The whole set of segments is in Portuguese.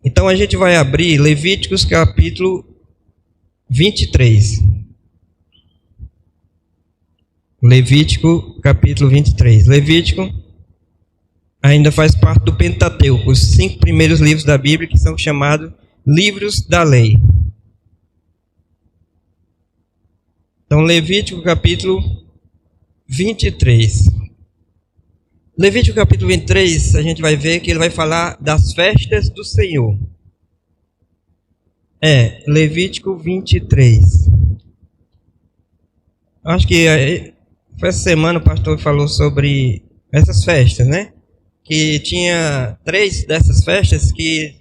Então a gente vai abrir Levíticos capítulo 23. Levítico capítulo 23. Levítico ainda faz parte do Pentateuco, os 5 primeiros livros da Bíblia, que são chamados livros da lei. Então, Levítico capítulo 23. Levítico capítulo 23, a gente vai ver que ele vai falar das festas do Senhor. Levítico 23. Acho que essa semana o pastor falou sobre essas festas, né? Que tinha 3 dessas festas que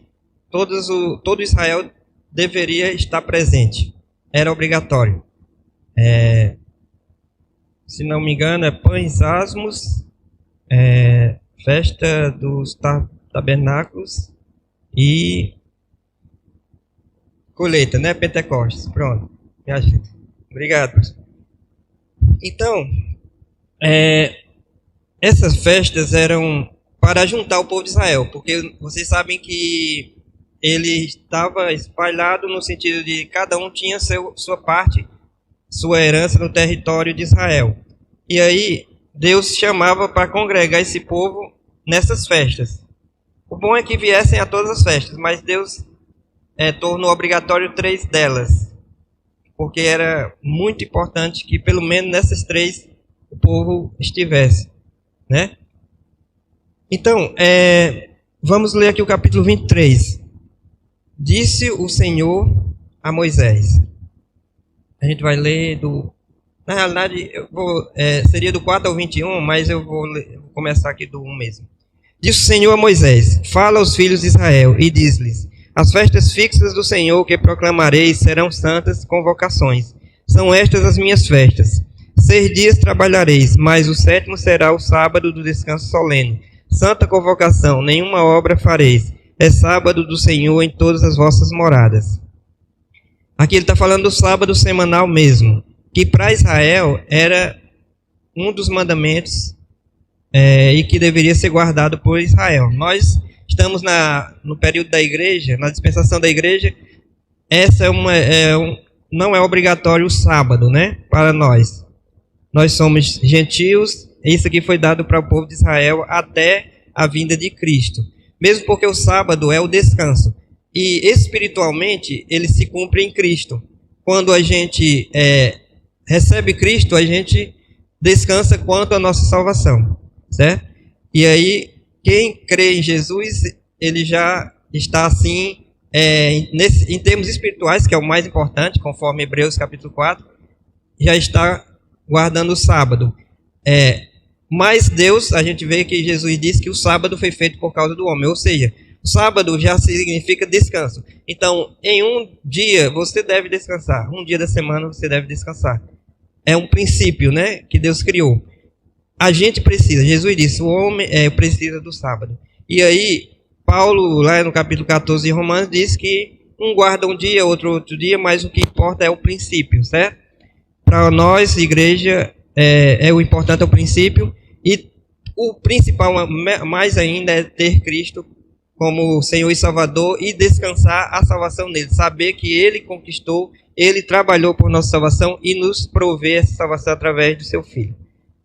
todo Israel deveria estar presente. Era obrigatório. Se não me engano, Pães Asmos, Festa dos Tabernáculos e Colheita, né? Pentecostes. Pronto. Obrigado, pastor. Então, essas festas eram para juntar o povo de Israel, porque vocês sabem que ele estava espalhado no sentido de cada um tinha sua parte, sua herança no território de Israel. E aí, Deus chamava para congregar esse povo nessas festas. O bom é que viessem a todas as festas, mas Deus tornou obrigatório 3 delas, porque era muito importante que pelo menos nessas 3 o povo estivesse, né? Então, vamos ler aqui o capítulo 23. Disse o Senhor a Moisés. A gente vai ler na realidade, seria do 4 ao 21, mas eu vou começar aqui do 1 mesmo. Disse o Senhor a Moisés: fala aos filhos de Israel e diz-lhes: as festas fixas do Senhor que proclamareis serão santas convocações. São estas as minhas festas. 6 dias trabalhareis, mas o 7º será o sábado do descanso solene. Santa convocação, nenhuma obra fareis. É sábado do Senhor em todas as vossas moradas. Aqui ele está falando do sábado semanal mesmo, que para Israel era um dos mandamentos e que deveria ser guardado por Israel. Nós estamos no período da igreja, na dispensação da igreja. Essa não é obrigatório o sábado, né? Para nós. Nós somos gentios. Isso aqui foi dado para o povo de Israel até a vinda de Cristo. Mesmo porque o sábado é o descanso. E espiritualmente ele se cumpre em Cristo. Quando a gente recebe Cristo, a gente descansa quanto à nossa salvação. Certo? E aí, quem crê em Jesus, ele já está assim, em termos espirituais, que é o mais importante, conforme Hebreus capítulo 4, já está guardando o sábado. Mas Deus, a gente vê que Jesus disse que o sábado foi feito por causa do homem, ou seja, o sábado já significa descanso. Então, em um dia você deve descansar, um dia da semana você deve descansar. É um princípio, né, que Deus criou. A gente precisa, Jesus disse, o homem precisa do sábado. E aí, Paulo, lá no capítulo 14 de Romanos, diz que um guarda um dia, outro dia, mas o que importa é o princípio, certo? Para nós, igreja, o importante é o princípio, e o principal, mais ainda, é ter Cristo como Senhor e Salvador e descansar a salvação nele. Saber que Ele conquistou, Ele trabalhou por nossa salvação e nos provê essa salvação através do Seu Filho.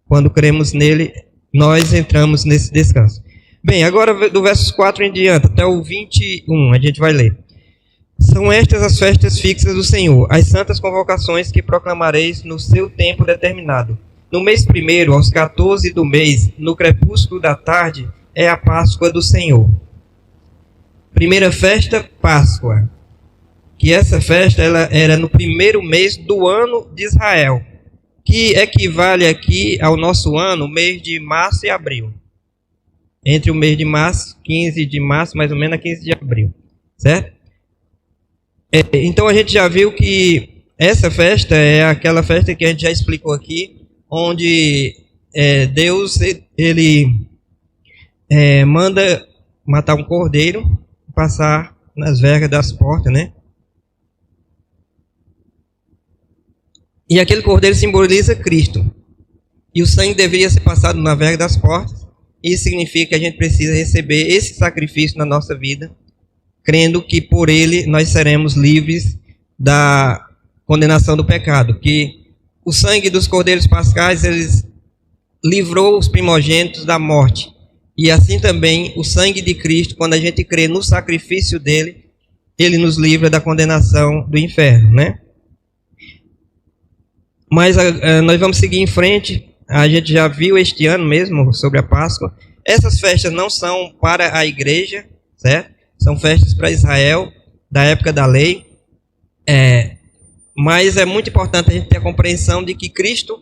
Quando cremos nele, nós entramos nesse descanso. Bem, agora do versos 4 em diante, até o 21, a gente vai ler. São estas as festas fixas do Senhor, as santas convocações que proclamareis no seu tempo determinado. No mês 1º, aos 14 do mês, no crepúsculo da tarde, é a Páscoa do Senhor. Primeira festa, Páscoa. Que essa festa ela era no 1º mês do ano de Israel, que equivale aqui ao nosso ano, mês de março e abril. Entre o mês de março, 15 de março, mais ou menos a 15 de abril. Certo? Então a gente já viu que essa festa é aquela festa que a gente já explicou aqui, onde Deus ele manda matar um cordeiro, passar nas vergas das portas, né? E aquele cordeiro simboliza Cristo. E o sangue deveria ser passado na verga das portas. Isso significa que a gente precisa receber esse sacrifício na nossa vida. crendo que por ele nós seremos livres da condenação do pecado, que o sangue dos cordeiros pascais eles livrou os primogênitos da morte, e assim também o sangue de Cristo, quando a gente crê no sacrifício dele, ele nos livra da condenação do inferno, né? Mas nós vamos seguir em frente. A gente já viu este ano mesmo sobre a Páscoa. Essas festas não são para a igreja, certo? São festas para Israel, da época da lei. Mas é muito importante a gente ter a compreensão de que Cristo,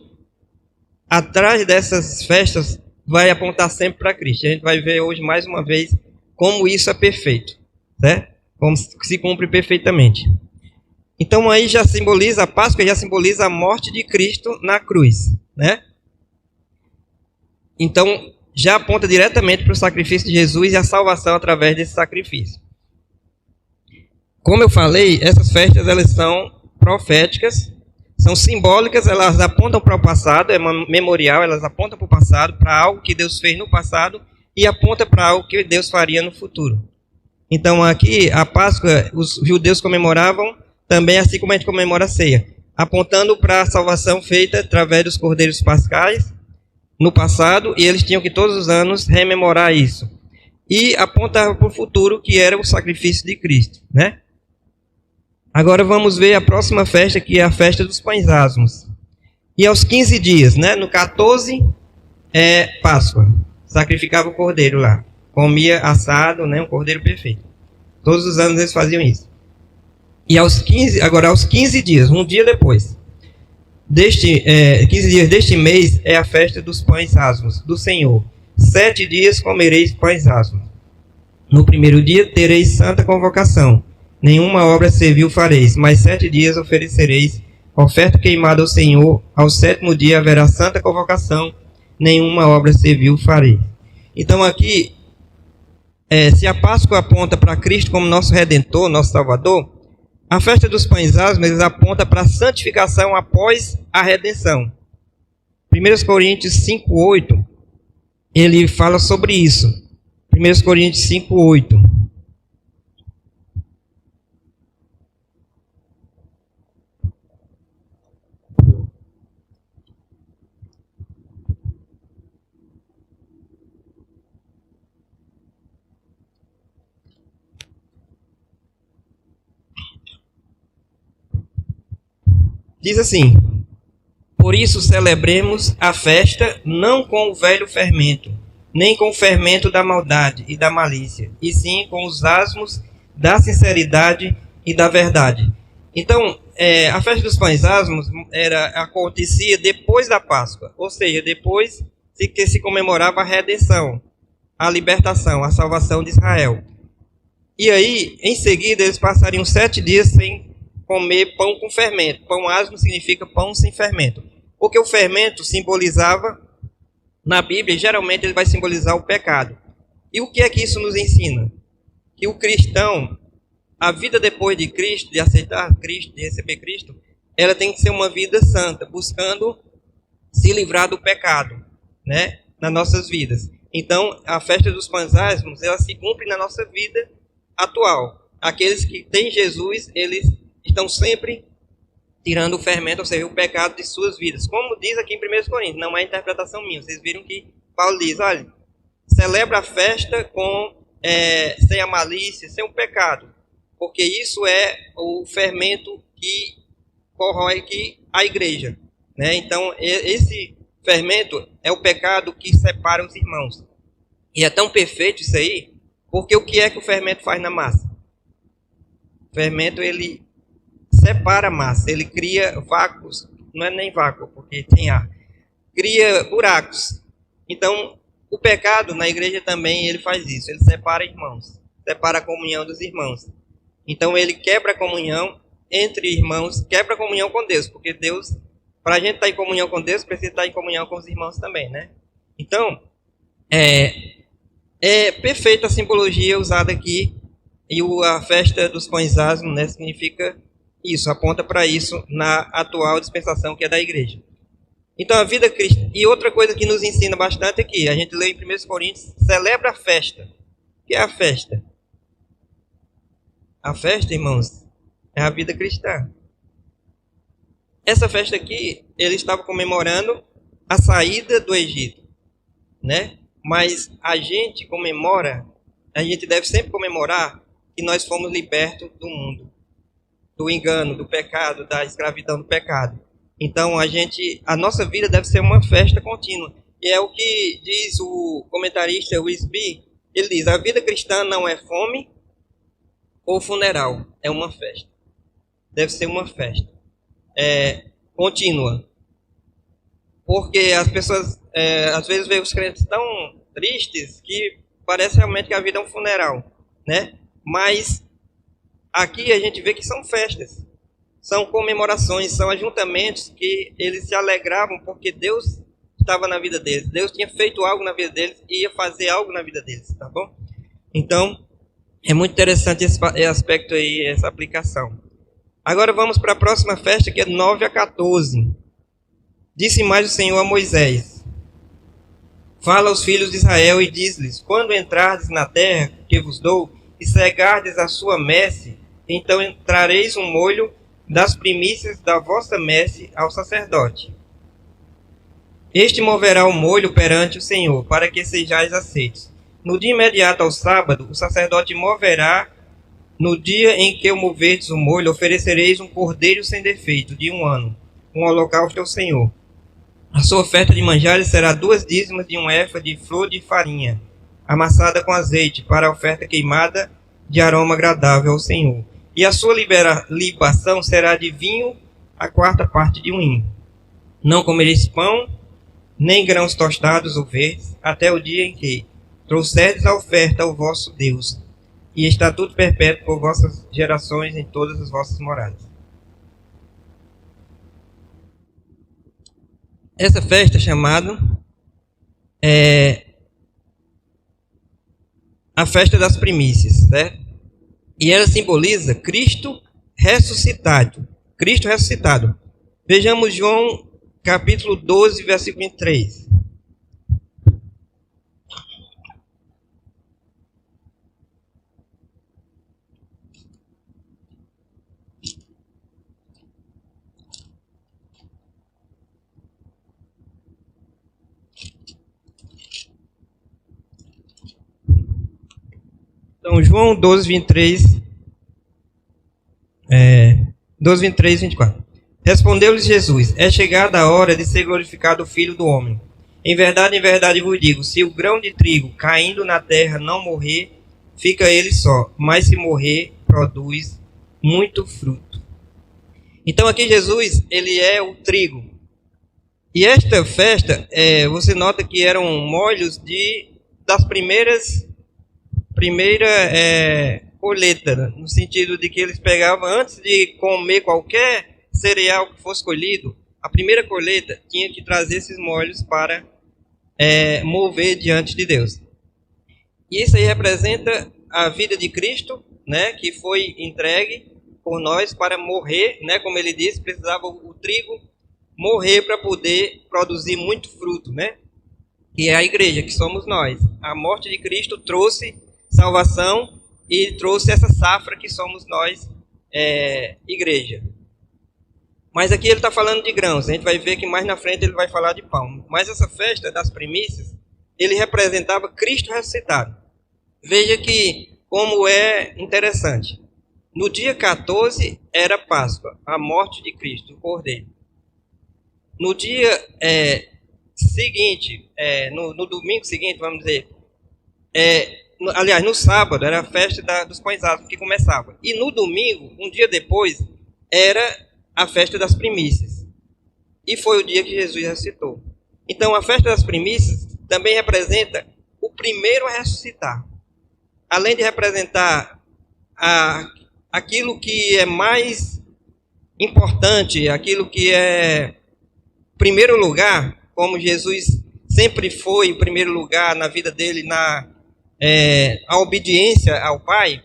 atrás dessas festas, vai apontar sempre para Cristo. A gente vai ver hoje, mais uma vez, como isso é perfeito, certo? Como se cumpre perfeitamente. Então aí já simboliza, a Páscoa já simboliza a morte de Cristo na cruz, né? Então já aponta diretamente para o sacrifício de Jesus e a salvação através desse sacrifício. Como eu falei, essas festas elas são proféticas, são simbólicas, elas apontam para o passado, é memorial, elas apontam para o passado, para algo que Deus fez no passado e aponta para algo que Deus faria no futuro. Então aqui a Páscoa, os judeus comemoravam também assim como a gente comemora a ceia, apontando para a salvação feita através dos cordeiros pascais no passado, e eles tinham que todos os anos rememorar isso. E apontava para o futuro, que era o sacrifício de Cristo, né? Agora vamos ver a próxima festa, que é a festa dos pães asmos. E aos 15 dias, né? No 14 é Páscoa. Sacrificava o cordeiro lá. Comia assado, né? Um cordeiro perfeito. Todos os anos eles faziam isso. E aos 15 dias, um dia depois, 15 dias deste mês é a festa dos pães asmos do Senhor. 7 dias comereis pães asmos. No primeiro dia tereis santa convocação. Nenhuma obra servil fareis, mas 7 dias oferecereis oferta queimada ao Senhor. Ao 7º dia haverá santa convocação. Nenhuma obra servil fareis. Então aqui, se a Páscoa aponta para Cristo como nosso Redentor, nosso Salvador, a festa dos pães asmos aponta para a santificação após a redenção. 1 Coríntios 5,8, ele fala sobre isso. 1 Coríntios 5,8. Diz assim: por isso celebremos a festa não com o velho fermento, nem com o fermento da maldade e da malícia, e sim com os asmos da sinceridade e da verdade. Então, a festa dos pães asmos acontecia depois da Páscoa, ou seja, depois que se comemorava a redenção, a libertação, a salvação de Israel. E aí, em seguida, eles passariam 7 dias sem comer pão com fermento. Pão asmo significa pão sem fermento. Porque o fermento simbolizava, na Bíblia, geralmente ele vai simbolizar o pecado. E o que é que isso nos ensina? Que o cristão, a vida depois de Cristo, de aceitar Cristo, de receber Cristo, ela tem que ser uma vida santa, buscando se livrar do pecado, né, nas nossas vidas. Então, a festa dos pães asmos, ela se cumpre na nossa vida atual. Aqueles que têm Jesus, eles estão sempre tirando o fermento, ou seja, o pecado de suas vidas. Como diz aqui em 1 Coríntios, não é interpretação minha. Vocês viram que Paulo diz, olha, celebra a festa sem a malícia, sem o pecado. Porque isso é o fermento que corrói a igreja, né? Então, esse fermento é o pecado que separa os irmãos. E é tão perfeito isso aí, porque o que é que o fermento faz na massa? O fermento, ele separa a massa, ele cria vácuos, não é nem vácuo, porque tem ar, cria buracos. Então, o pecado na igreja também, ele faz isso, ele separa irmãos, separa a comunhão dos irmãos. Então, ele quebra a comunhão entre irmãos, quebra a comunhão com Deus, porque Deus, para a gente estar em comunhão com Deus, precisa estar em comunhão com os irmãos também, né? Então, é perfeita a simbologia usada aqui, e a festa dos pães asmos, né, significa isso, aponta para isso na atual dispensação que é da igreja. Então a vida cristã, e outra coisa que nos ensina bastante aqui, a gente lê em 1 Coríntios, celebra a festa. O que é a festa? A festa, irmãos, é a vida cristã. Essa festa aqui, ele estava comemorando a saída do Egito, né? Mas a gente comemora, a gente deve sempre comemorar que nós fomos libertos do mundo, do engano, do pecado, da escravidão do pecado. Então a nossa vida deve ser uma festa contínua. E é o que diz o comentarista Wisby. Ele diz: a vida cristã não é fome ou funeral, é uma festa. Deve ser uma festa contínua. Porque as pessoas, às vezes, veem os crentes tão tristes que parece realmente que a vida é um funeral, né? Mas aqui a gente vê que são festas, são comemorações, são ajuntamentos que eles se alegravam porque Deus estava na vida deles. Deus tinha feito algo na vida deles e ia fazer algo na vida deles, tá bom? Então, é muito interessante esse aspecto aí, essa aplicação. Agora vamos para a próxima festa, que é 9 a 14. Disse mais o Senhor a Moisés: fala aos filhos de Israel e diz-lhes: quando entrardes na terra que vos dou, e cegardes a sua messe, então trareis um molho das primícias da vossa messe ao sacerdote. Este moverá o molho perante o Senhor, para que sejais aceitos. No dia imediato ao sábado, o sacerdote moverá. No dia em que o moverdes o molho, oferecereis um cordeiro sem defeito, de 1 ano, um holocausto ao Senhor. A sua oferta de manjares será 2 dízimas de 1 efa de flor de farinha, amassada com azeite, para a oferta queimada de aroma agradável ao Senhor. E a sua libação será de vinho, a 4ª parte de 1 hin. Não comereis pão, nem grãos tostados ou verdes, até o dia em que trouxerdes a oferta ao vosso Deus, e estatuto perpétuo por vossas gerações em todas as vossas moradas. Essa festa é chamada a festa das primícias, certo? E ela simboliza Cristo ressuscitado. Cristo ressuscitado. Vejamos João capítulo 12, versículo 23. Então, João 12, 23. 12, 23, 24. Respondeu-lhes Jesus: é chegada a hora de ser glorificado o Filho do Homem. Em verdade vos digo, se o grão de trigo caindo na terra não morrer, fica ele só, mas se morrer, produz muito fruto. Então aqui Jesus, ele é o trigo. E esta festa, você nota que eram molhos das primeira colheita, no sentido de que eles pegavam, antes de comer qualquer cereal que fosse colhido, a primeira colheita tinha que trazer esses molhos para mover diante de Deus. E isso aí representa a vida de Cristo, né, que foi entregue por nós para morrer, né, como ele disse, precisava o trigo morrer para poder produzir muito fruto, né? Que é a igreja, que somos nós. A morte de Cristo trouxe salvação e trouxe essa safra que somos nós, igreja. Mas aqui ele está falando de grãos. A gente vai ver que mais na frente ele vai falar de pão. Mas essa festa das primícias, ele representava Cristo ressuscitado. Veja que como é interessante. No dia 14 era Páscoa, a morte de Cristo, o Cordeiro. No dia seguinte, no domingo seguinte, vamos dizer, aliás, no sábado era a festa dos pães asmos que começava. E no domingo, um dia depois, era a festa das primícias. E foi o dia que Jesus ressuscitou. Então, a festa das primícias também representa o primeiro a ressuscitar. Além de representar aquilo que é mais importante, aquilo que é primeiro lugar, como Jesus sempre foi o primeiro lugar na vida dele, a obediência ao Pai,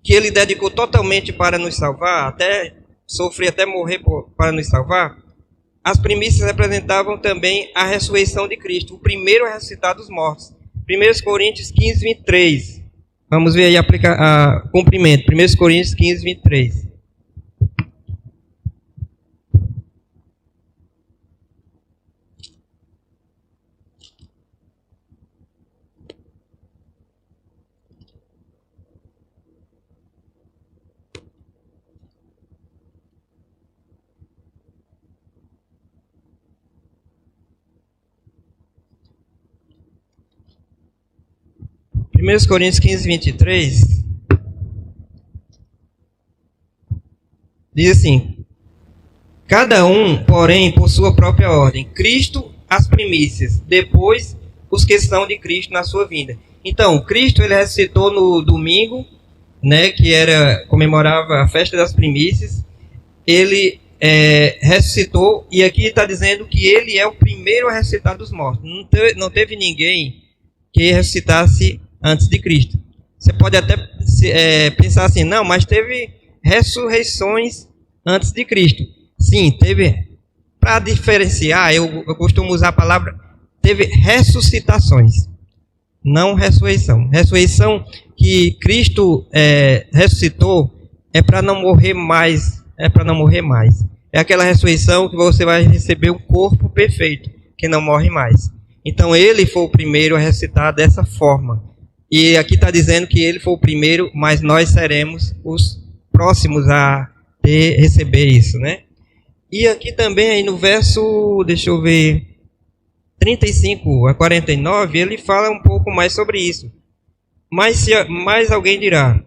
que ele dedicou totalmente para nos salvar, até sofrer, até morrer para nos salvar. As primícias representavam também a ressurreição de Cristo, o primeiro a ressuscitar dos mortos. 1 Coríntios 15, 23. Vamos ver aí cumprimento. 1 Coríntios 15, 23. Primeiros Coríntios 15, 23, diz assim: cada um, porém, por sua própria ordem. Cristo, as primícias, depois os que são de Cristo na sua vinda. Então, Cristo ele ressuscitou no domingo, né, que comemorava a festa das primícias. Ele ressuscitou, e aqui está dizendo que ele é o primeiro a ressuscitar dos mortos. Não teve ninguém que ressuscitasse antes de Cristo. Você pode até pensar assim, não, mas teve ressurreições antes de Cristo. Sim, teve. Para diferenciar, eu costumo usar a palavra, teve ressuscitações, não ressurreição. Ressurreição que Cristo ressuscitou é para não morrer mais. É aquela ressurreição que você vai receber o corpo perfeito, que não morre mais. Então ele foi o primeiro a ressuscitar dessa forma. E aqui está dizendo que ele foi o primeiro, mas nós seremos os próximos a receber isso, né? E aqui também, aí no verso, deixa eu ver, 35 a 49, ele fala um pouco mais sobre isso. Mas alguém dirá,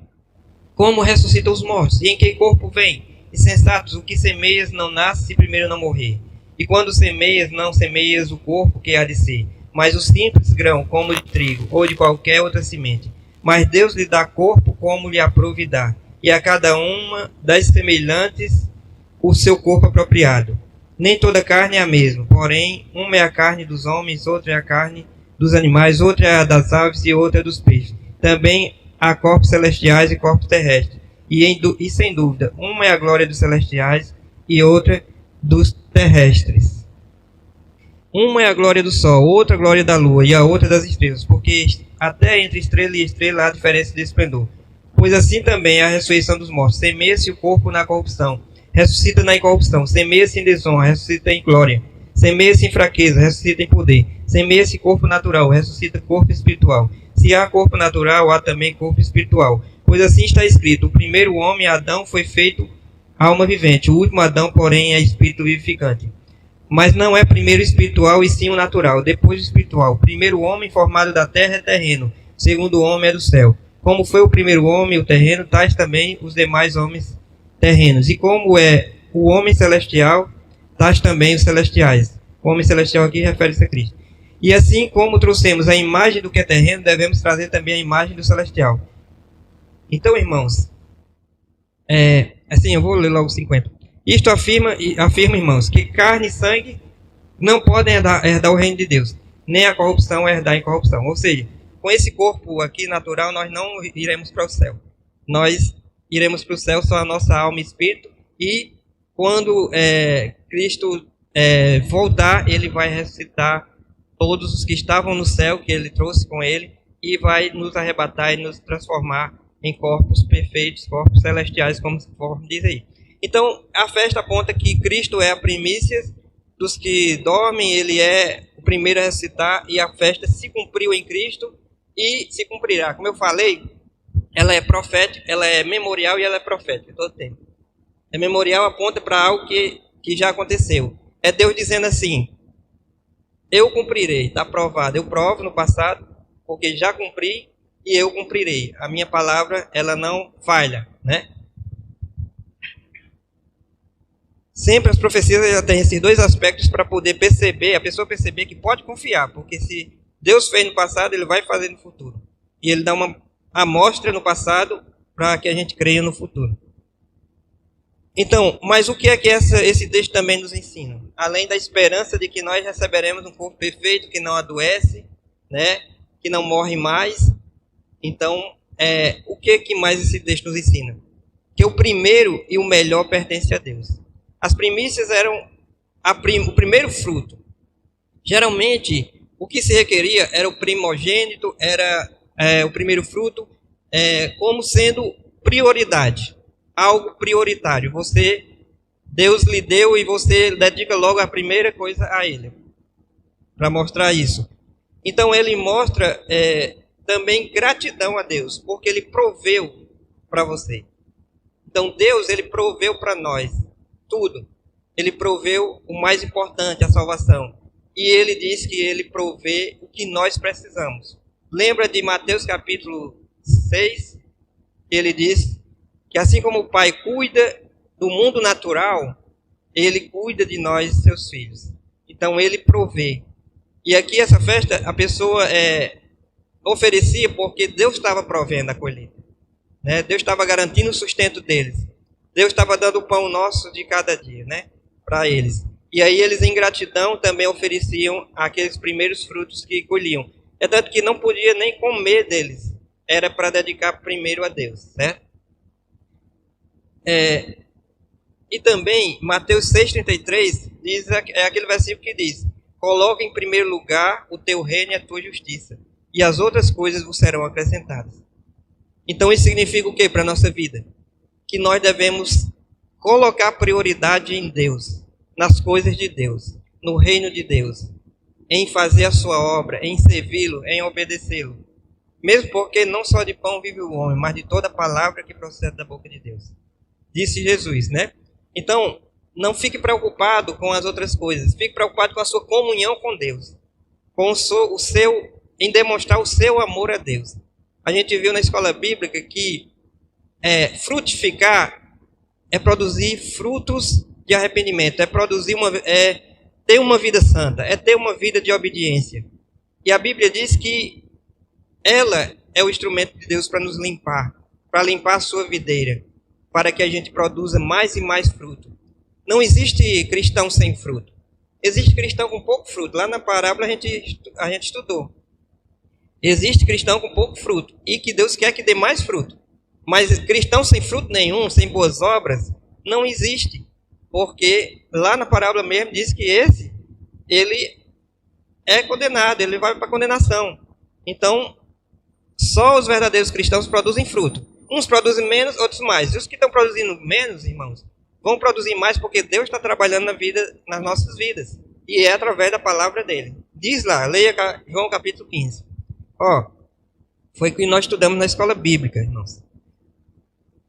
como ressuscitam os mortos? E em que corpo vem? Insensatos, o que semeias não nasce se primeiro não morrer. E quando semeias, não semeias o corpo que há de ser, mas o simples grão, como de trigo, ou de qualquer outra semente. Mas Deus lhe dá corpo como lhe aprouve dar, e a cada uma das semelhantes o seu corpo apropriado. Nem toda carne é a mesma, porém, uma é a carne dos homens, outra é a carne dos animais, outra é a das aves e outra é dos peixes. Também há corpos celestiais e corpos terrestres. E sem dúvida, uma é a glória dos celestiais e outra dos terrestres. Uma é a glória do sol, outra a glória da lua e a outra das estrelas, porque até entre estrela e estrela há diferença de esplendor. Pois assim também é a ressurreição dos mortos. Semeia-se o corpo na corrupção, ressuscita na incorrupção. Semeia-se em desonra, ressuscita em glória. Semeia-se em fraqueza, ressuscita em poder. Semeia-se corpo natural, ressuscita corpo espiritual. Se há corpo natural, há também corpo espiritual. Pois assim está escrito: o primeiro homem, Adão, foi feito alma vivente. O último Adão, porém, é espírito vivificante. Mas não é primeiro espiritual e sim o natural, depois o espiritual. O primeiro homem formado da terra é terreno, o segundo homem é do céu. Como foi o primeiro homem, o terreno, tais também os demais homens terrenos. E como é o homem celestial, tais também os celestiais. O homem celestial aqui refere-se a Cristo. E assim como trouxemos a imagem do que é terreno, devemos trazer também a imagem do celestial. Então, irmãos, assim, eu vou ler logo 50. Isto afirma, irmãos, que carne e sangue não podem herdar o reino de Deus, nem a corrupção herdar a incorrupção. Ou seja, com esse corpo aqui natural, nós não iremos para o céu. Nós iremos para o céu só a nossa alma e espírito, e quando Cristo voltar, ele vai ressuscitar todos os que estavam no céu, que ele trouxe com ele, e vai nos arrebatar e nos transformar em corpos perfeitos, corpos celestiais, como diz aí. Então, a festa aponta que Cristo é a primícia dos que dormem, ele é o primeiro a ressuscitar, e a festa se cumpriu em Cristo e se cumprirá. Como eu falei, ela é profética, ela é memorial e ela é profética todo tempo. É memorial, aponta para algo que já aconteceu. É Deus dizendo assim: eu cumprirei, está provado. Eu provo no passado, porque já cumpri e eu cumprirei. A minha palavra, ela não falha, né? Sempre as profecias já têm esses dois aspectos para poder perceber, a pessoa perceber que pode confiar, porque se Deus fez no passado, ele vai fazer no futuro. E ele dá uma amostra no passado para que a gente creia no futuro. Então, mas o que é que esse texto também nos ensina? Além da esperança de que nós receberemos um corpo perfeito, que não adoece, né, que não morre mais. Então, o que mais esse texto nos ensina? Que o primeiro e o melhor pertence a Deus. As primícias eram o primeiro fruto. Geralmente, o que se requeria era o primogênito, era o primeiro fruto, como sendo prioridade, algo prioritário. Deus lhe deu e você dedica logo a primeira coisa a Ele, para mostrar isso. Então ele mostra também gratidão a Deus, porque Ele proveu para você. Então Deus, Ele proveu para nós tudo. Ele proveu o mais importante, a salvação. E Ele diz que Ele provê o que nós precisamos. Lembra de Mateus capítulo 6? Ele diz que assim como o Pai cuida do mundo natural, Ele cuida de nós, seus filhos. Então Ele provê. E aqui essa festa, a pessoa oferecia porque Deus estava provendo a colheita. Né? Deus estava garantindo o sustento deles. Deus estava dando o pão nosso de cada dia, né? Para eles. E aí eles, em gratidão, também ofereciam aqueles primeiros frutos que colhiam. É tanto que não podia nem comer deles. Era para dedicar primeiro a Deus, certo? E também, Mateus 6,33, é aquele versículo que diz: coloca em primeiro lugar o teu reino e a tua justiça, e as outras coisas vos serão acrescentadas. Então isso significa o que para a nossa vida? Que nós devemos colocar prioridade em Deus, nas coisas de Deus, no reino de Deus, em fazer a sua obra, em servi-lo, em obedecê-lo. Mesmo porque não só de pão vive o homem, mas de toda palavra que procede da boca de Deus. Disse Jesus, né? Então, não fique preocupado com as outras coisas. Fique preocupado com a sua comunhão com Deus. Em demonstrar o seu amor a Deus. A gente viu na escola bíblica que frutificar é produzir frutos de arrependimento. É ter uma vida santa. É ter uma vida de obediência. E a Bíblia diz que ela é o instrumento de Deus para nos limpar. Para limpar a sua videira. Para que a gente produza mais e mais fruto. Não existe cristão sem fruto. Existe cristão com pouco fruto. Lá na parábola a gente estudou. Existe cristão com pouco fruto. E que Deus quer que dê mais fruto. Mas cristão sem fruto nenhum, sem boas obras, não existe. Porque lá na parábola mesmo diz que ele é condenado. Ele vai para a condenação. Então, só os verdadeiros cristãos produzem fruto. Uns produzem menos, outros mais. E os que estão produzindo menos, irmãos, vão produzir mais porque Deus está trabalhando nas nossas vidas. E é através da palavra dele. Diz lá, leia João capítulo 15. Foi o que nós estudamos na escola bíblica, irmãos.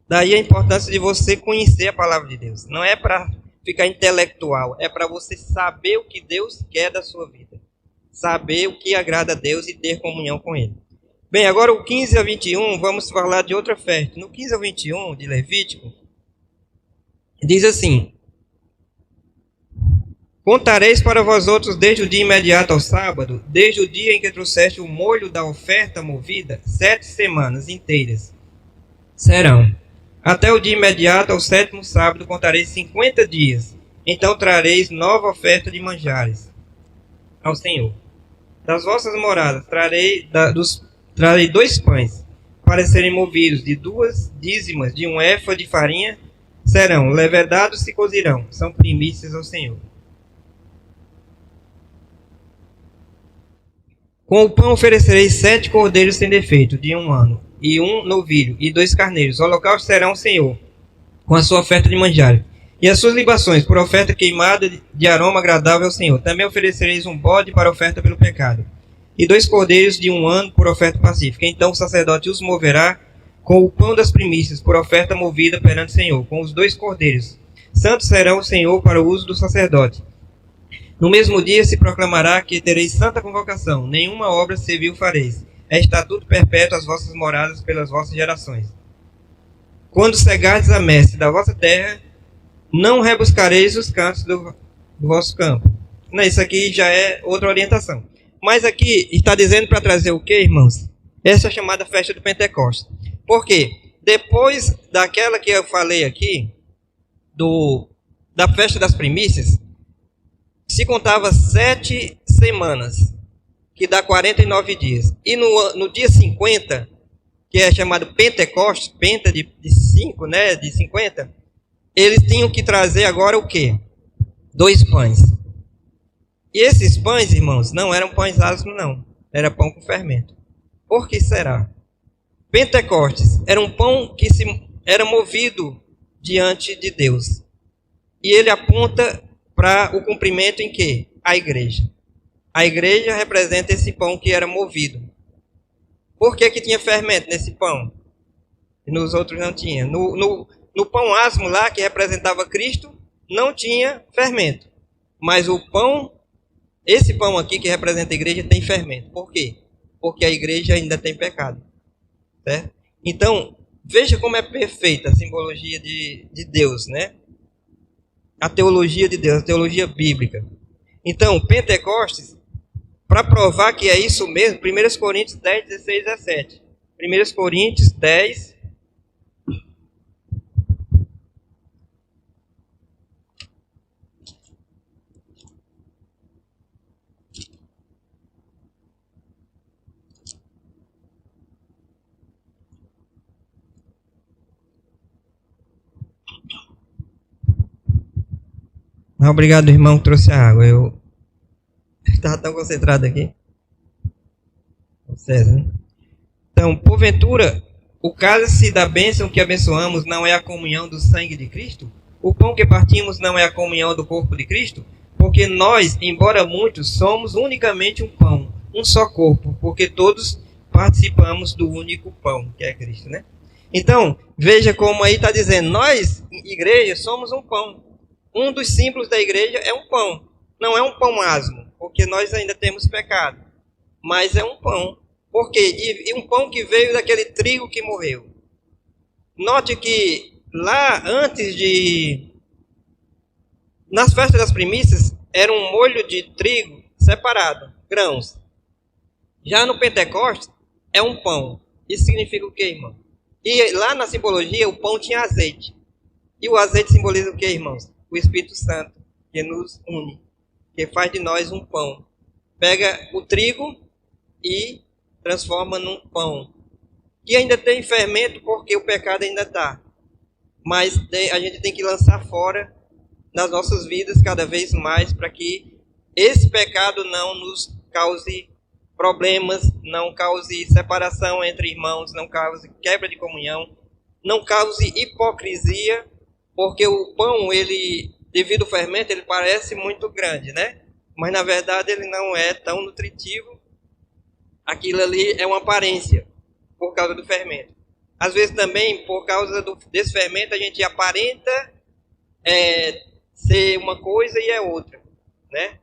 Daí a importância de você conhecer a palavra de Deus. Não é para ficar intelectual, é para você saber o que Deus quer da sua vida. Saber o que agrada a Deus e ter comunhão com Ele. Bem, agora o 15 a 21, vamos falar de outra festa. No 15 a 21 de Levítico, diz assim: contareis para vós outros desde o dia imediato ao sábado, desde o dia em que trouxeste o molho da oferta movida, 7 semanas inteiras serão. Até o dia imediato ao 7º sábado contareis 50 dias. Então trareis nova oferta de manjares ao Senhor. Das vossas moradas trarei 2 pães, para serem movidos de 2 dízimas de 1 éfa de farinha, serão levedados e cozirão, são primícias ao Senhor. Com o pão oferecereis 7 cordeiros sem defeito, de 1 ano, e 1 novilho, e 2 carneiros. Holocaustos serão ao Senhor, com a sua oferta de manjares. E as suas libações, por oferta queimada de aroma agradável ao Senhor. Também oferecereis um bode para oferta pelo pecado. E 2 cordeiros de 1 ano por oferta pacífica. Então o sacerdote os moverá com o pão das primícias, por oferta movida perante o Senhor, com os 2 cordeiros. Santos serão o Senhor para o uso do sacerdote. No mesmo dia se proclamará que tereis santa convocação, nenhuma obra civil fareis. É estatuto perpétuo às vossas moradas pelas vossas gerações. Quando cegardes a messe da vossa terra, não rebuscareis os cantos do vosso campo. Não, isso aqui já é outra orientação. Mas aqui está dizendo para trazer o que, irmãos? Essa chamada festa do Pentecostes. Por quê? Depois daquela que eu falei aqui, da festa das primícias, se contava 7 semanas, que dá 49 dias. E no dia 50, que é chamado Pentecostes, penta de 5, né, de 50, eles tinham que trazer agora o quê? 2 pães. E esses pães, irmãos, não eram pães ázimos, não. Era pão com fermento. Por que será? Pentecostes era um pão que era movido diante de Deus. E ele aponta para o cumprimento em quê? A igreja. A igreja representa esse pão que era movido. Por que tinha fermento nesse pão? E nos outros não tinha. No pão asmo lá, que representava Cristo, não tinha fermento. Mas o pão, esse pão aqui que representa a igreja, tem fermento. Por quê? Porque a igreja ainda tem pecado. Certo? Então, veja como é perfeita a simbologia de Deus, né? A teologia de Deus, a teologia bíblica. Então, Pentecostes, para provar que é isso mesmo, 1 Coríntios 10, 16 a 17. 1 Coríntios 10, obrigado, irmão, que trouxe a água. Eu estava tão concentrado aqui. César, né? Então, porventura, o cálice da bênção que abençoamos não é a comunhão do sangue de Cristo? O pão que partimos não é a comunhão do corpo de Cristo? Porque nós, embora muitos, somos unicamente um pão, um só corpo, porque todos participamos do único pão, que é Cristo, né? Então, veja como aí está dizendo, nós, igreja, somos um pão. Um dos símbolos da igreja é um pão. Não é um pão asmo, porque nós ainda temos pecado. Mas é um pão. Por quê? E um pão que veio daquele trigo que morreu. Note que lá antes nas festas das primícias, era um molho de trigo separado, grãos. Já no Pentecostes, é um pão. Isso significa o quê, irmão? E lá na simbologia, o pão tinha azeite. E o azeite simboliza o quê, irmãos? O Espírito Santo, que nos une, que faz de nós um pão. Pega o trigo e transforma num pão. E ainda tem fermento porque o pecado ainda está. Mas a gente tem que lançar fora nas nossas vidas cada vez mais para que esse pecado não nos cause problemas, não cause separação entre irmãos, não cause quebra de comunhão, não cause hipocrisia. Porque o pão, ele, devido ao fermento, ele parece muito grande, né? Mas, na verdade, ele não é tão nutritivo. Aquilo ali é uma aparência, por causa do fermento. Às vezes, também, por causa desse fermento, a gente aparenta ser uma coisa e é outra, né?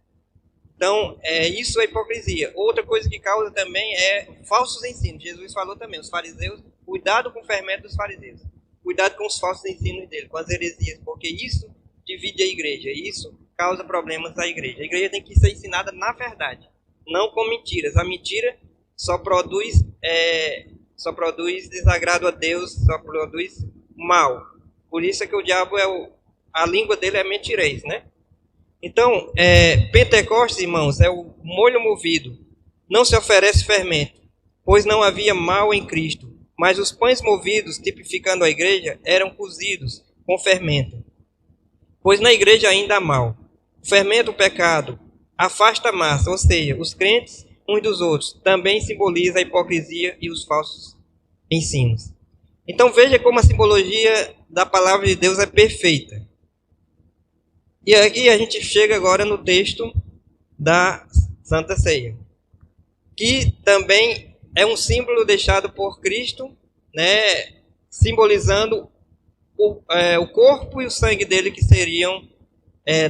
Então, isso é hipocrisia. Outra coisa que causa também é falsos ensinos. Jesus falou também, os fariseus, cuidado com o fermento dos fariseus. Cuidado com os falsos ensinos dele, com as heresias, porque isso divide a igreja, isso causa problemas à igreja. A igreja tem que ser ensinada na verdade, não com mentiras. A mentira só produz desagrado a Deus, só produz mal. Por isso é que o diabo a língua dele é mentirez, né? Então, Pentecostes, irmãos, é o molho movido. Não se oferece fermento, pois não havia mal em Cristo. Mas os pães movidos, tipificando a igreja, eram cozidos com fermento. Pois na igreja ainda há mal. O fermento, o pecado, afasta a massa, ou seja, os crentes uns dos outros. Também simboliza a hipocrisia e os falsos ensinos. Então veja como a simbologia da palavra de Deus é perfeita. E aqui a gente chega agora no texto da Santa Ceia, que também é um símbolo deixado por Cristo, né, simbolizando o corpo e o sangue dele que seriam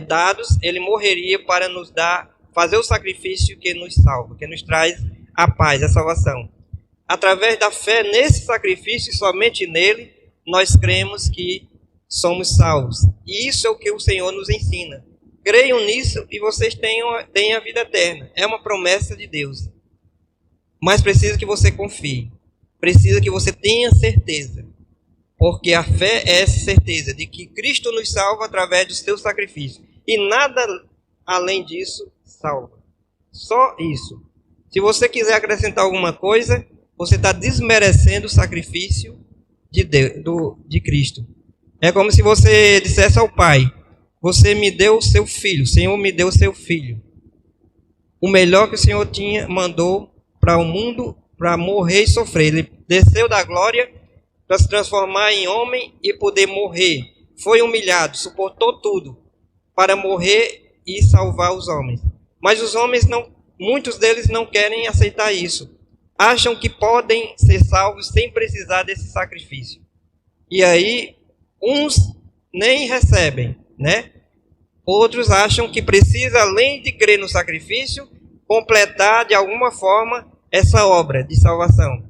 dados. Ele morreria para nos fazer o sacrifício que nos salva, que nos traz a paz, a salvação. Através da fé nesse sacrifício e somente nele, nós cremos que somos salvos. E isso é o que o Senhor nos ensina. Creiam nisso e vocês tenham a vida eterna. É uma promessa de Deus. Mas precisa que você confie. Precisa que você tenha certeza. Porque a fé é essa certeza de que Cristo nos salva através do seu sacrifício. E nada além disso salva. Só isso. Se você quiser acrescentar alguma coisa, você está desmerecendo o sacrifício de Cristo. É como se você dissesse ao Pai: você me deu o seu filho, o Senhor me deu o seu filho. O melhor que o Senhor mandou para o mundo para morrer e sofrer. Ele desceu da glória para se transformar em homem e poder morrer. Foi humilhado, suportou tudo para morrer e salvar os homens. Mas os homens muitos deles não querem aceitar isso. Acham que podem ser salvos sem precisar desse sacrifício. E aí, uns nem recebem, né? Outros acham que precisa, além de crer no sacrifício, completar de alguma forma essa obra de salvação.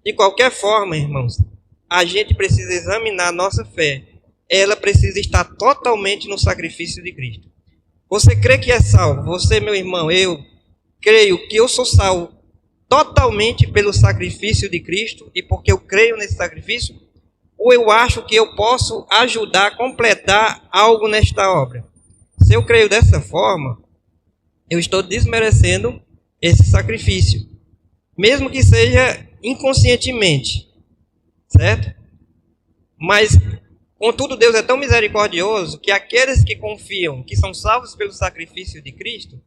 De qualquer forma, irmãos, a gente precisa examinar a nossa fé. Ela precisa estar totalmente no sacrifício de Cristo. Você crê que é salvo? Você, meu irmão, eu creio que eu sou salvo totalmente pelo sacrifício de Cristo e porque eu creio nesse sacrifício? Ou eu acho que eu posso ajudar a completar algo nesta obra? Se eu creio dessa forma, eu estou desmerecendo esse sacrifício, mesmo que seja inconscientemente, certo? Mas, contudo, Deus é tão misericordioso que aqueles que confiam, que são salvos pelo sacrifício de Cristo,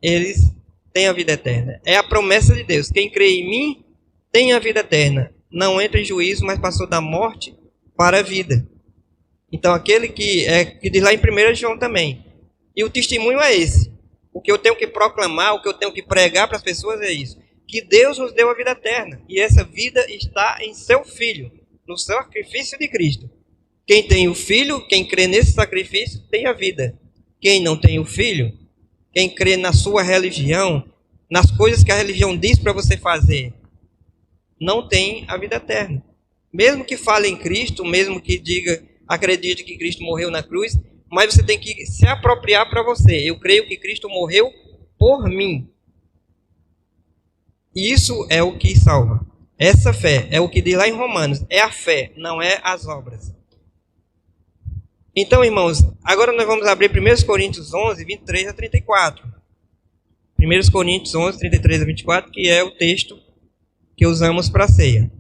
eles têm a vida eterna. É a promessa de Deus. Quem crê em mim tem a vida eterna. Não entra em juízo, mas passou da morte para a vida. Então, aquele que diz lá em 1 João também. E o testemunho é esse. O que eu tenho que proclamar, o que eu tenho que pregar para as pessoas é isso. Que Deus nos deu a vida eterna. E essa vida está em seu Filho, no sacrifício de Cristo. Quem tem o Filho, quem crê nesse sacrifício, tem a vida. Quem não tem o Filho, quem crê na sua religião, nas coisas que a religião diz para você fazer, não tem a vida eterna. Mesmo que fale em Cristo, mesmo que diga, acredite que Cristo morreu na cruz, mas você tem que se apropriar para você. Eu creio que Cristo morreu por mim. Isso é o que salva. Essa fé é o que diz lá em Romanos. É a fé, não é as obras. Então, irmãos, agora nós vamos abrir 1 Coríntios 11, 23 a 34. 1 Coríntios 11, 33 a 24, que é o texto que usamos para a ceia.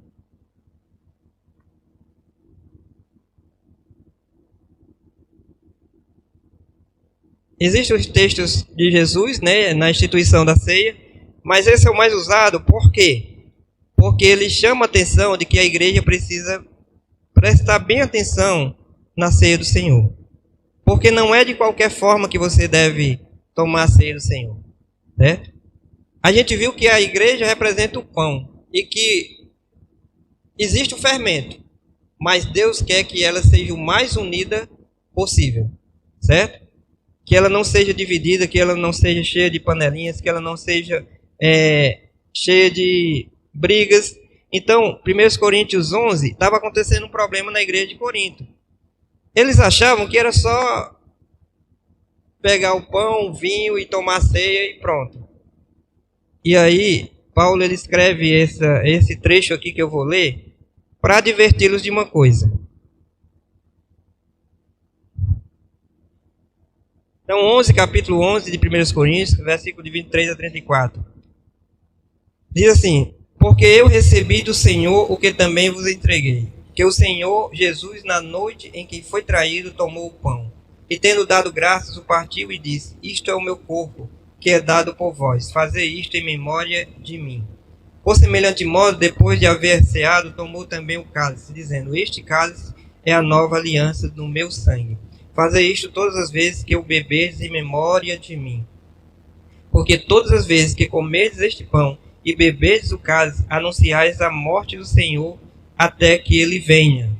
Existem os textos de Jesus, né, na instituição da ceia, mas esse é o mais usado, por quê? Porque ele chama a atenção de que a igreja precisa prestar bem atenção na ceia do Senhor. Porque não é de qualquer forma que você deve tomar a ceia do Senhor, certo? A gente viu que a igreja representa o pão e que existe o fermento, mas Deus quer que ela seja o mais unida possível, certo? Que ela não seja dividida, que ela não seja cheia de panelinhas, que ela não seja cheia de brigas. Então, 1 Coríntios 11, estava acontecendo um problema na igreja de Corinto. Eles achavam que era só pegar o pão, o vinho e tomar a ceia e pronto. E aí, Paulo ele escreve esse trecho aqui que eu vou ler para adverti-los de uma coisa. Então, capítulo 11 de 1 Coríntios, versículo de 23 a 34. Diz assim: porque eu recebi do Senhor o que também vos entreguei, que o Senhor Jesus, na noite em que foi traído, tomou o pão, e tendo dado graças, o partiu e disse: isto é o meu corpo, que é dado por vós, fazei isto em memória de mim. Por semelhante modo, depois de haver ceado, tomou também o cálice, dizendo: este cálice é a nova aliança do meu sangue. Fazei isto todas as vezes que o beberdes em memória de mim. Porque todas as vezes que comerdes este pão e beberdes o cálice, anunciais a morte do Senhor até que ele venha.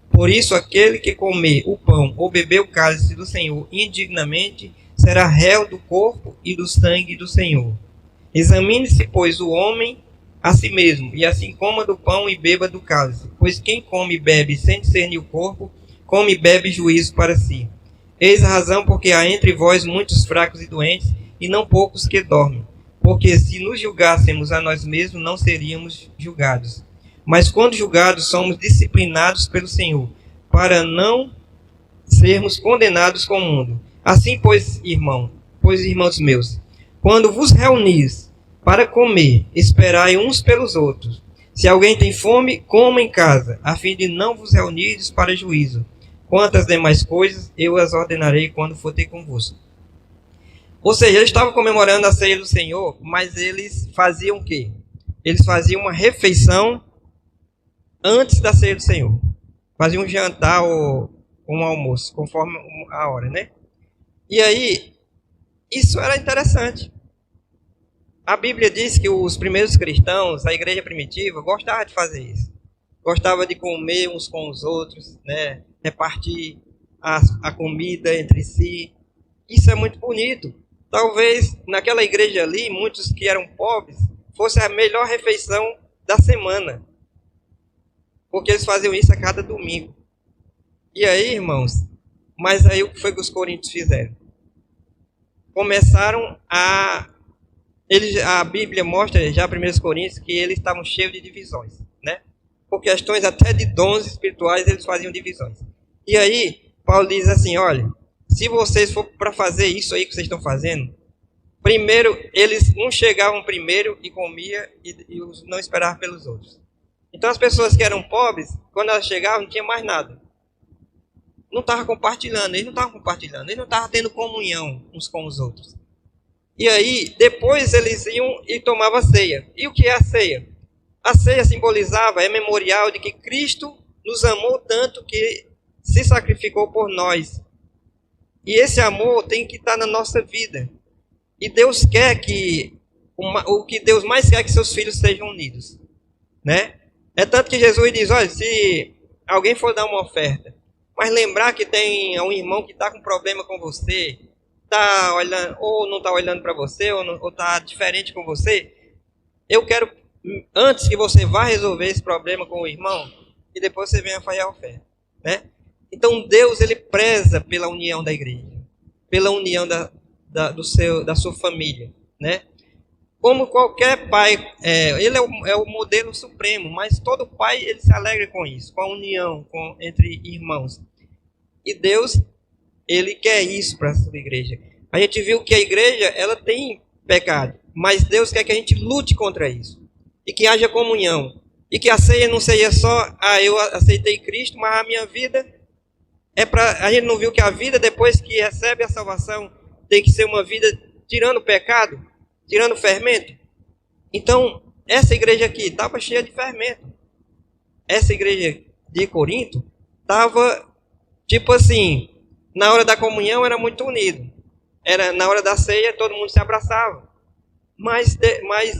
Por isso, aquele que comer o pão ou beber o cálice do Senhor indignamente será réu do corpo e do sangue do Senhor. Examine-se, pois, o homem a si mesmo, e assim coma do pão e beba do cálice. Pois quem come e bebe sem discernir o corpo, come e bebe juízo para si. Eis a razão porque há entre vós muitos fracos e doentes, e não poucos que dormem. Porque se nos julgássemos a nós mesmos, não seríamos julgados. Mas quando julgados, somos disciplinados pelo Senhor, para não sermos condenados com o mundo. Assim, pois, irmãos meus, quando vos reunis para comer, esperai uns pelos outros. Se alguém tem fome, coma em casa, a fim de não vos reunirdes para juízo. Quanto às demais coisas, eu as ordenarei quando for ter convosco. Ou seja, eles estavam comemorando a ceia do Senhor, mas eles faziam o quê? eles faziam uma refeição antes da ceia do Senhor. Faziam um jantar ou um almoço, conforme a hora, né? E aí, isso era interessante. A Bíblia diz que os primeiros cristãos, a igreja primitiva, gostava de fazer isso. Gostava de comer uns com os outros, né? Repartir a comida entre si. Isso é muito bonito. Talvez naquela igreja ali, muitos que eram pobres, fosse a melhor refeição da semana. Porque eles faziam isso a cada domingo. E aí, irmãos, mas aí o que foi que os coríntios fizeram? Começaram a Bíblia mostra já, 1 Coríntios, que eles estavam cheios de divisões, né? Por questões até de dons espirituais, eles faziam divisões. E aí, Paulo diz assim, olha, se vocês for para fazer isso aí que vocês estão fazendo, primeiro, uns chegavam primeiro e comia e não esperavam pelos outros. Então as pessoas que eram pobres, quando elas chegavam, não tinha mais nada. Não estavam compartilhando, eles não estavam tendo comunhão uns com os outros. E aí, depois eles iam e tomavam a ceia. E o que é a ceia? A ceia simbolizava, é memorial de que Cristo nos amou tanto que se sacrificou por nós. E esse amor tem que estar na nossa vida. E Deus quer o que Deus mais quer é que seus filhos sejam unidos, né? É tanto que Jesus diz, olha, se alguém for dar uma oferta, mas lembrar que tem um irmão que está com problema com você, está olhando, ou não está olhando para você, ou está diferente com você, eu quero, antes que você vá resolver esse problema com o irmão, e depois você venha fazer a oferta, né? Então Deus, ele preza pela união da igreja, pela união da sua família, né? Como qualquer pai, ele é o modelo supremo, mas todo pai, ele se alegra com isso, com a união entre irmãos. E Deus, ele quer isso para a sua igreja. A gente viu que a igreja, ela tem pecado, mas Deus quer que a gente lute contra isso. E que haja comunhão. E que a ceia não seja só, eu aceitei Cristo, mas a minha vida a gente não viu que a vida, depois que recebe a salvação, tem que ser uma vida tirando o pecado, tirando o fermento. Então, essa igreja aqui estava cheia de fermento. Essa igreja de Corinto estava, tipo assim, na hora da comunhão era muito unido. Na hora da ceia todo mundo se abraçava. Mas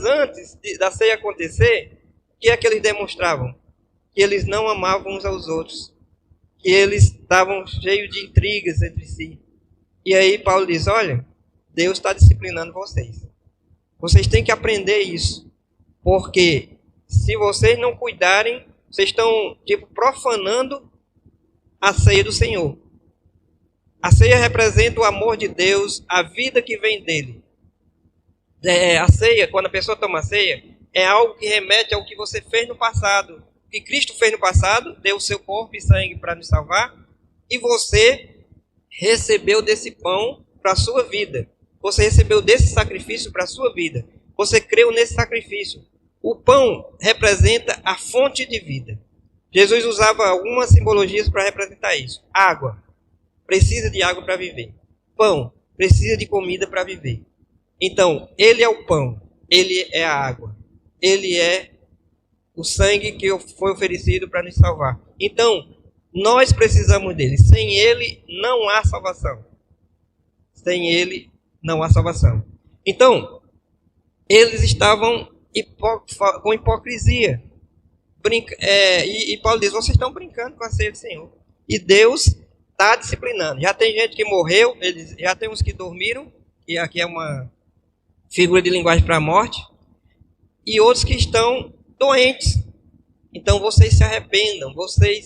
antes da ceia acontecer, o que é que eles demonstravam? Que eles não amavam uns aos outros. Que eles estavam cheios de intrigas entre si. E aí Paulo diz, olha, Deus está disciplinando vocês. Vocês têm que aprender isso. Porque se vocês não cuidarem, vocês estão profanando a ceia do Senhor. A ceia representa o amor de Deus, a vida que vem dele. A ceia, quando a pessoa toma a ceia, é algo que remete ao que você fez no passado. O que Cristo fez no passado, deu o seu corpo e sangue para nos salvar. E você recebeu desse pão para a sua vida. Você recebeu desse sacrifício para a sua vida. Você creu nesse sacrifício. O pão representa a fonte de vida. Jesus usava algumas simbologias para representar isso. Água. Precisa de água para viver. Pão. Precisa de comida para viver. Então, ele é o pão. Ele é a água. Ele é o sangue que foi oferecido para nos salvar. Então, nós precisamos dele. Sem ele, não há salvação. Sem ele, não há salvação. Então, eles estavam com hipocrisia. E Paulo diz, vocês estão brincando com a ceia do Senhor. E Deus está disciplinando. Já tem gente que morreu, já tem uns que dormiram, e aqui é uma figura de linguagem para a morte, e outros que estão doentes. Então vocês se arrependam, vocês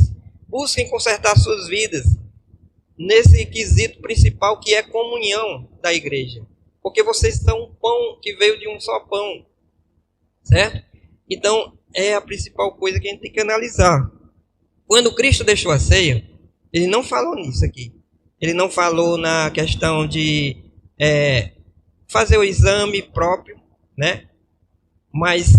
busquem consertar suas vidas nesse quesito principal que é comunhão da igreja. Porque vocês são um pão que veio de um só pão. Certo? Então é a principal coisa que a gente tem que analisar. Quando Cristo deixou a ceia, ele não falou nisso aqui. Ele não falou na questão de fazer o exame próprio, né? Mas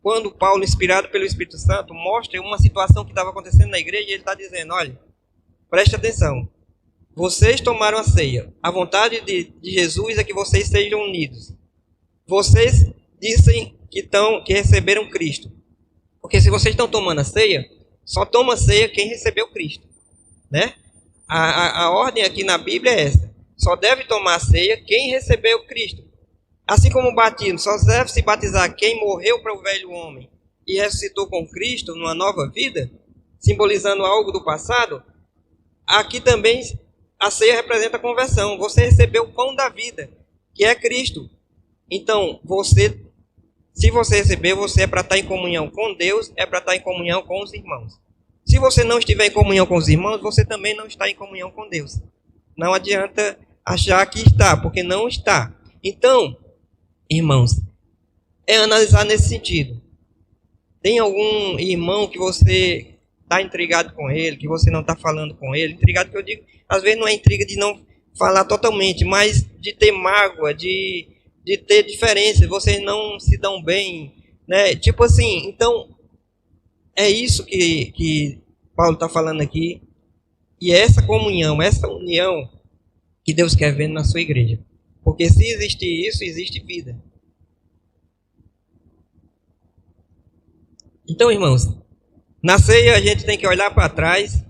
quando Paulo, inspirado pelo Espírito Santo, mostra uma situação que estava acontecendo na igreja, ele está dizendo, olha, preste atenção, vocês tomaram a ceia, a vontade de Jesus é que vocês sejam unidos. Vocês dizem que receberam Cristo. Porque se vocês estão tomando a ceia, só toma a ceia quem recebeu Cristo, né? A ordem aqui na Bíblia é essa. Só deve tomar a ceia quem recebeu Cristo. Assim como o batismo, só deve se batizar quem morreu para o velho homem e ressuscitou com Cristo numa nova vida, simbolizando algo do passado. Aqui também a ceia representa a conversão. Você recebeu o pão da vida, que é Cristo. Então, se você receber, você é para estar em comunhão com Deus, é para estar em comunhão com os irmãos. Se você não estiver em comunhão com os irmãos, você também não está em comunhão com Deus. Não adianta achar que está, porque não está. Então, irmãos, é analisar nesse sentido. Tem algum irmão que você está intrigado com ele, que você não está falando com ele? Intrigado que eu digo, às vezes não é intriga de não falar totalmente, mas de ter mágoa, de ter diferença, vocês não se dão bem, né? Tipo assim, então, é isso que Paulo está falando aqui. E é essa comunhão, essa união que Deus quer ver na sua igreja. Porque se existir isso, existe vida. Então, irmãos, na ceia a gente tem que olhar para trás.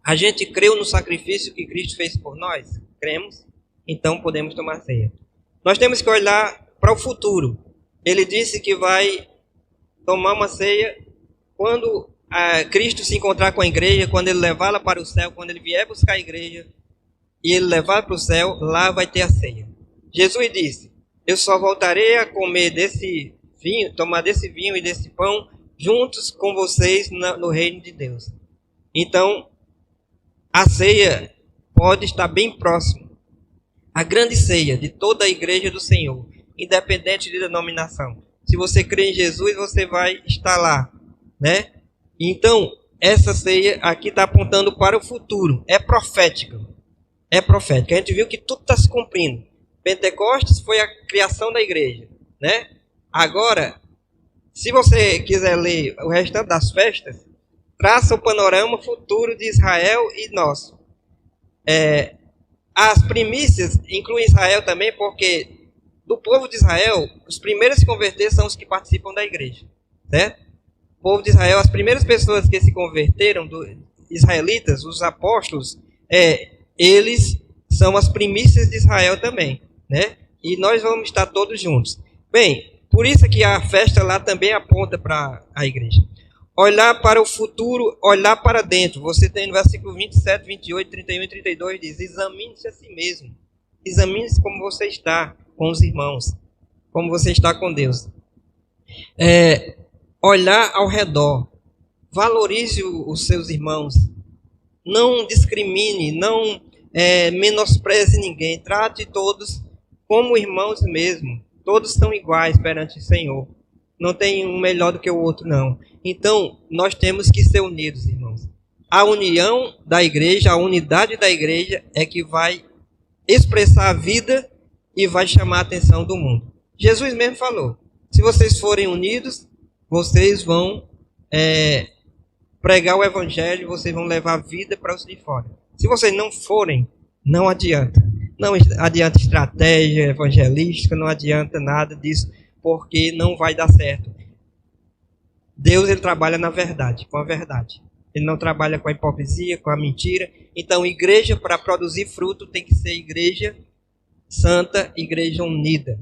A gente creu no sacrifício que Cristo fez por nós? Cremos. Então podemos tomar ceia. Nós temos que olhar para o futuro. Ele disse que vai tomar uma ceia quando Cristo se encontrar com a igreja, quando ele levá-la para o céu, quando ele vier buscar a igreja e ele levar para o céu, lá vai ter a ceia. Jesus disse, eu só voltarei a comer desse vinho, tomar desse vinho e desse pão juntos com vocês no reino de Deus. Então, a ceia pode estar bem próxima. A grande ceia de toda a igreja do Senhor, independente de denominação. Se você crê em Jesus, você vai estar lá, né? Então, essa ceia aqui está apontando para o futuro. É profética. É profética. A gente viu que tudo está se cumprindo. Pentecostes foi a criação da igreja, né? Agora, se você quiser ler o restante das festas, traça o panorama futuro de Israel e nosso. As primícias incluem Israel também, porque do povo de Israel, os primeiros a se converter são os que participam da igreja, certo? O povo de Israel, as primeiras pessoas que se converteram, israelitas, os apóstolos, eles são as primícias de Israel também, né? E nós vamos estar todos juntos. Bem, por isso que a festa lá também aponta para a igreja. Olhar para o futuro, olhar para dentro. Você tem no versículo 27, 28, 31 e 32, diz, examine-se a si mesmo. Examine-se como você está com os irmãos, como você está com Deus. Olhar ao redor. Valorize os seus irmãos. Não discrimine, não menospreze ninguém. Trate todos como irmãos mesmo. Todos são iguais perante o Senhor. Não tem um melhor do que o outro, não. Então, nós temos que ser unidos, irmãos. A união da igreja, a unidade da igreja é que vai expressar a vida e vai chamar a atenção do mundo. Jesus mesmo falou, se vocês forem unidos, vocês vão pregar o evangelho, vocês vão levar a vida para os de fora. Se vocês não forem, não adianta. Não adianta estratégia evangelística, não adianta nada disso, porque não vai dar certo. Deus, ele trabalha na verdade, com a verdade. Ele não trabalha com a hipocrisia, com a mentira. Então, igreja, para produzir fruto, tem que ser igreja santa, igreja unida.